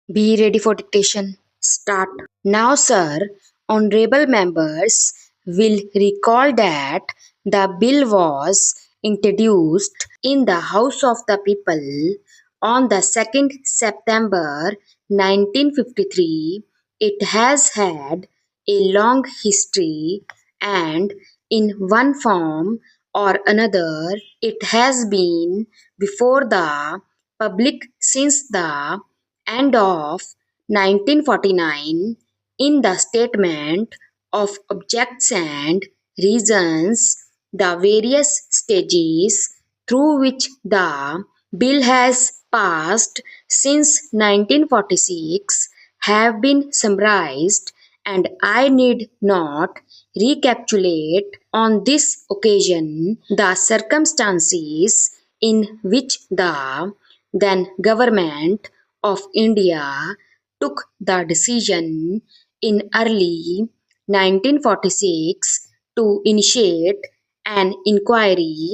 Be ready for dictation. Start. Now, sir, honorable members will recall that the bill was introduced in the House of the People on the 2nd September 1953. It has had a long history and in one form or another it has been before the public since the end of 1949. In the statement of objects and reasons, the various stages through which the bill has passed since 1946 have been summarized, and I need not recapitulate on this occasion the circumstances in which the then government of India took the decision in early 1946 to initiate an inquiry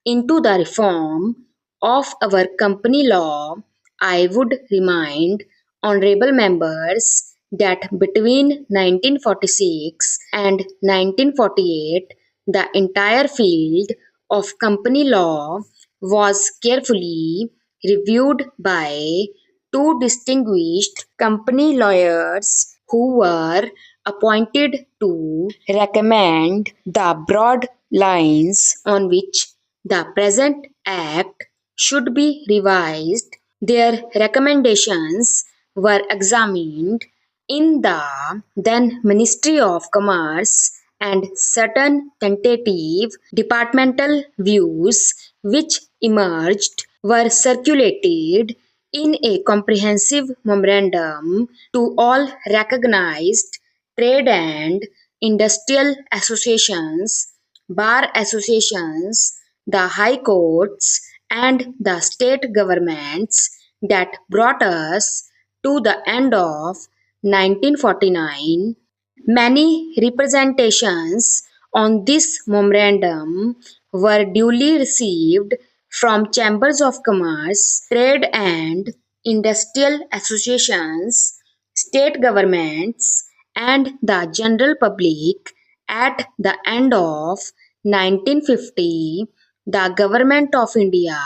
into the reform of our company law. I would remind honorable members that between 1946 and 1948, the entire field of company law was carefully reviewed by two distinguished company lawyers who were appointed to recommend the broad lines on which the present act should be revised. Their recommendations were examined in the then Ministry of Commerce, and certain tentative departmental views which emerged were circulated in a comprehensive memorandum to all recognized trade and industrial associations, bar associations, the high courts, and the state governments that brought us to the end of 1949. Many representations on this memorandum were duly received from chambers of commerce, trade and industrial associations, state governments, and the general public. At the end of 1950, the Government of India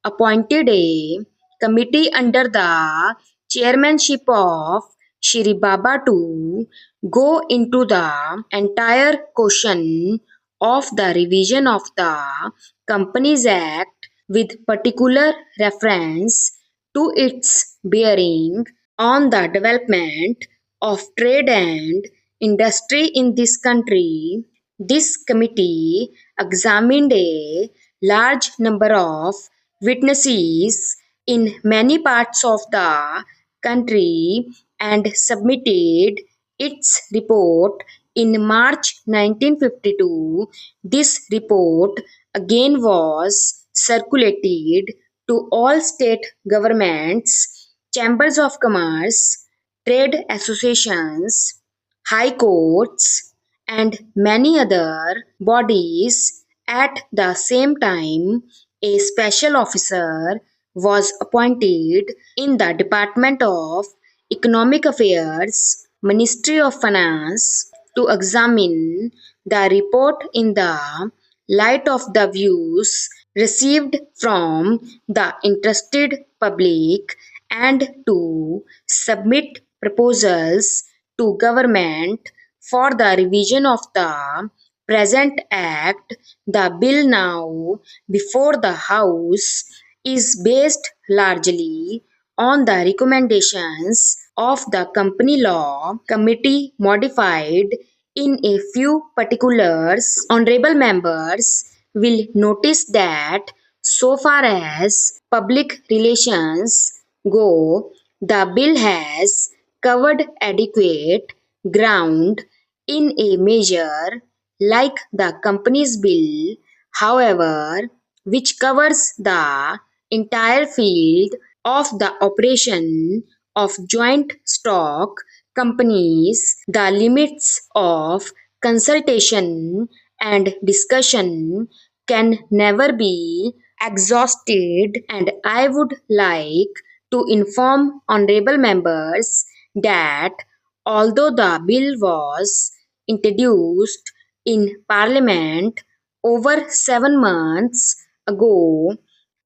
appointed a committee under the chairmanship of Shri Baba to go into the entire question of the revision of the Companies Act with particular reference to its bearing on the development of trade and industry in this country. This committee examined a large number of witnesses in many parts of the country and submitted its report in March 1952. This report again was circulated to all state governments, chambers of commerce, trade associations, high courts, and many other bodies. At the same time, a special officer was appointed in the Department of Economic Affairs, Ministry of Finance, to examine the report in the light of the views received from the interested public and to submit proposals to government for the revision of the present act. The bill now before the House is based largely on the recommendations of the Company Law Committee, modified in a few particulars. Honorable members will notice that so far as public relations go, the bill has covered adequate ground in a measure like the Companies Bill, however, which covers the entire field of the operation of joint stock companies. The limits of consultation and discussion can never be exhausted, and I would like to inform honorable members that although the bill was introduced in Parliament over 7 months ago,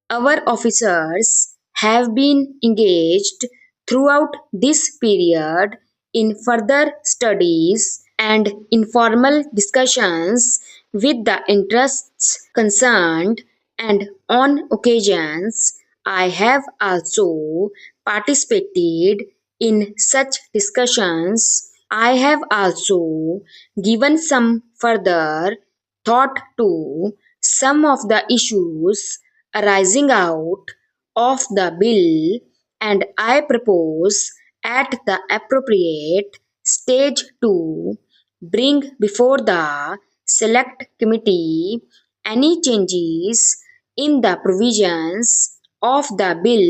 our officers have been engaged throughout this period in further studies and informal discussions with the interests concerned, and on occasions I have also participated in such discussions. I have also given some further thought to some of the issues arising out of the bill, and I propose at the appropriate stage to bring before the select committee any changes in the provisions of the bill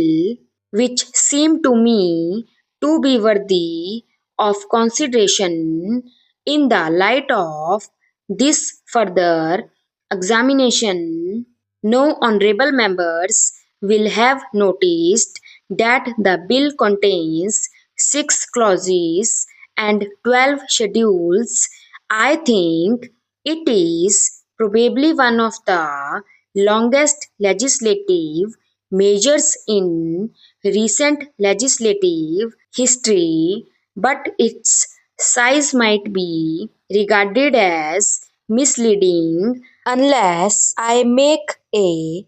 which seem to me to be worthy of consideration in the light of this further examination. No honorable members will have noticed that the bill contains 6 clauses and 12 schedules. I think it is probably one of the longest legislative measures in recent legislative history, but its size might be regarded as misleading unless I make a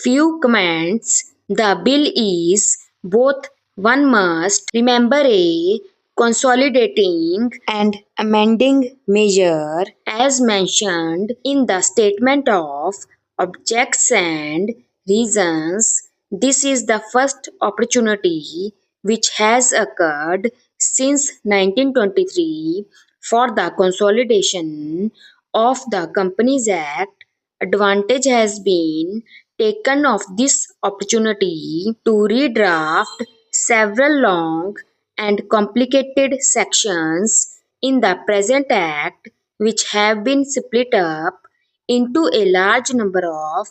few comments. The bill is both, one must remember, a consolidating and amending measure as mentioned in the statement of objects and reasons. This is the first opportunity which has occurred since 1923 for the consolidation of the Companies Act. Advantage has been taken of this opportunity to redraft several long and complicated sections in the present Act, which have been split up into a large number of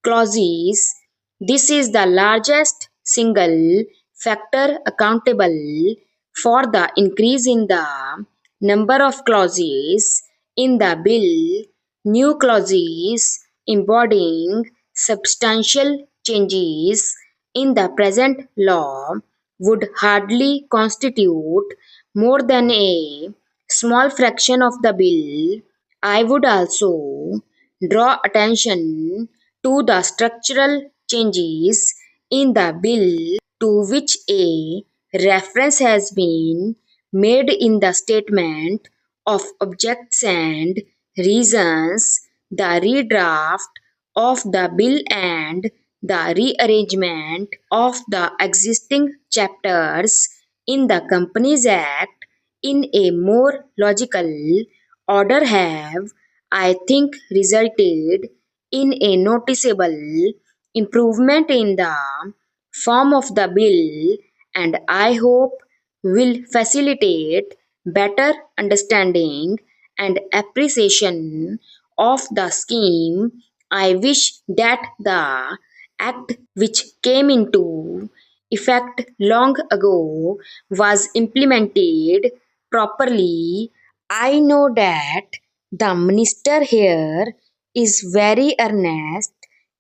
clauses. This is the largest single factor accountable for the increase in the number of clauses in the bill. New clauses embodying substantial changes in the present law would hardly constitute more than a small fraction of the bill. I would also draw attention to the structural changes in the bill to which a reference has been made in the statement of objects and reasons. The redraft of the bill and the rearrangement of the existing chapters in the Companies Act in a more logical order have, I think, resulted in a noticeable improvement in the form of the bill, and I hope will facilitate better understanding and appreciation of the scheme. I wish that the Act, which came into effect long ago, was implemented properly. I know that the minister here is very earnest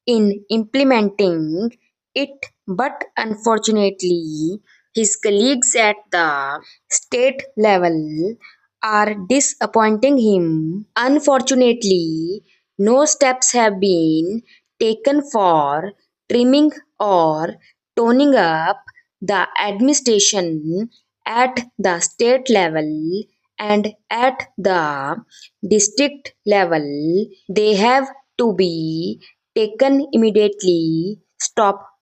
in implementing it, but unfortunately, his colleagues at the state level are disappointing him. Unfortunately, no steps have been taken for trimming or toning up the administration at the state level and at the district level. They have to be taken immediately. Stop.